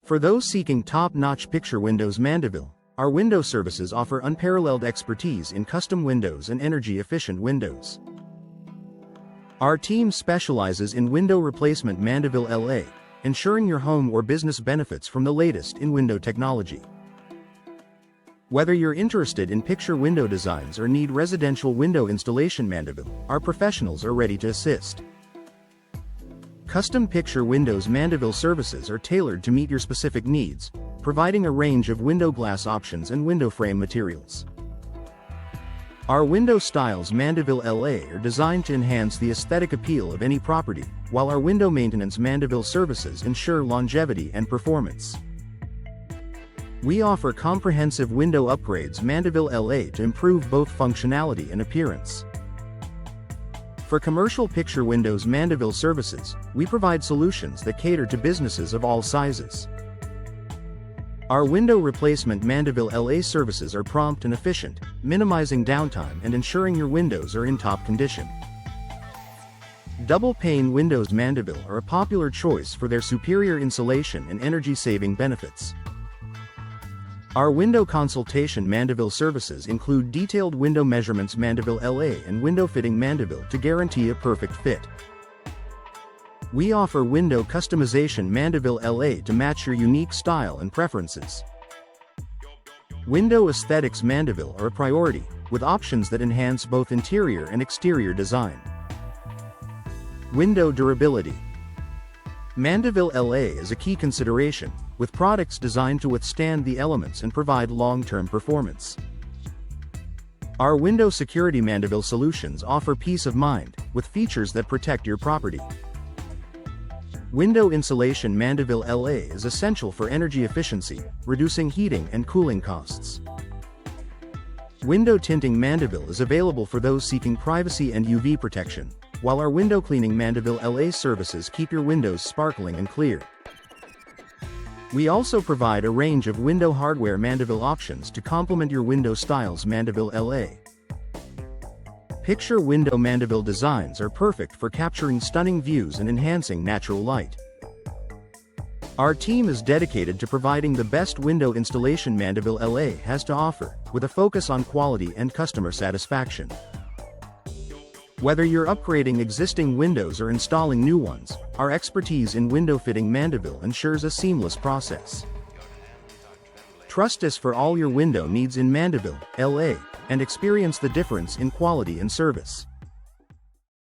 For those seeking top-notch picture windows, Mandeville, our window services offer unparalleled expertise in custom windows and energy-efficient windows. Our team specializes in window replacement. Mandeville, LA, ensuring your home or business benefits from the latest in window technology. Whether you're interested in picture window designs or need residential window installation, Mandeville, our professionals are ready to assist. Custom picture windows. Mandeville services are tailored to meet your specific needs, providing a range of window glass options and window frame materials. Our window styles, Mandeville, LA, are designed to enhance the aesthetic appeal of any property, while our window maintenance Mandeville services ensure longevity and performance. We offer comprehensive window upgrades Mandeville, LA, to improve both functionality and appearance. For commercial picture windows Mandeville services, we provide solutions that cater to businesses of all sizes. Our window replacement Mandeville, LA services are prompt and efficient, minimizing downtime and ensuring your windows are in top condition. Double-pane windows Mandeville are a popular choice for their superior insulation and energy-saving benefits. Our window consultation Mandeville services include detailed window measurements Mandeville, LA, and window fitting Mandeville to guarantee a perfect fit. We offer window customization Mandeville, LA, to match your unique style and preferences. Window aesthetics Mandeville are a priority, with options that enhance both interior and exterior design. Window durability. Mandeville, LA is a key consideration, with products designed to withstand the elements and provide long-term performance. Our window security Mandeville solutions offer peace of mind, with features that protect your property. Window insulation Mandeville, LA is essential for energy efficiency, reducing heating and cooling costs. Window tinting Mandeville is available for those seeking privacy and UV protection, while our window cleaning Mandeville, LA services keep your windows sparkling and clear. We also provide a range of window hardware Mandeville options to complement your window styles Mandeville, LA. Picture window Mandeville designs are perfect for capturing stunning views and enhancing natural light. Our team is dedicated to providing the best window installation Mandeville, LA has to offer, with a focus on quality and customer satisfaction. Whether you're upgrading existing windows or installing new ones, our expertise in window fitting Mandeville ensures a seamless process. Trust us for all your window needs in Mandeville, LA, and experience the difference in quality and service.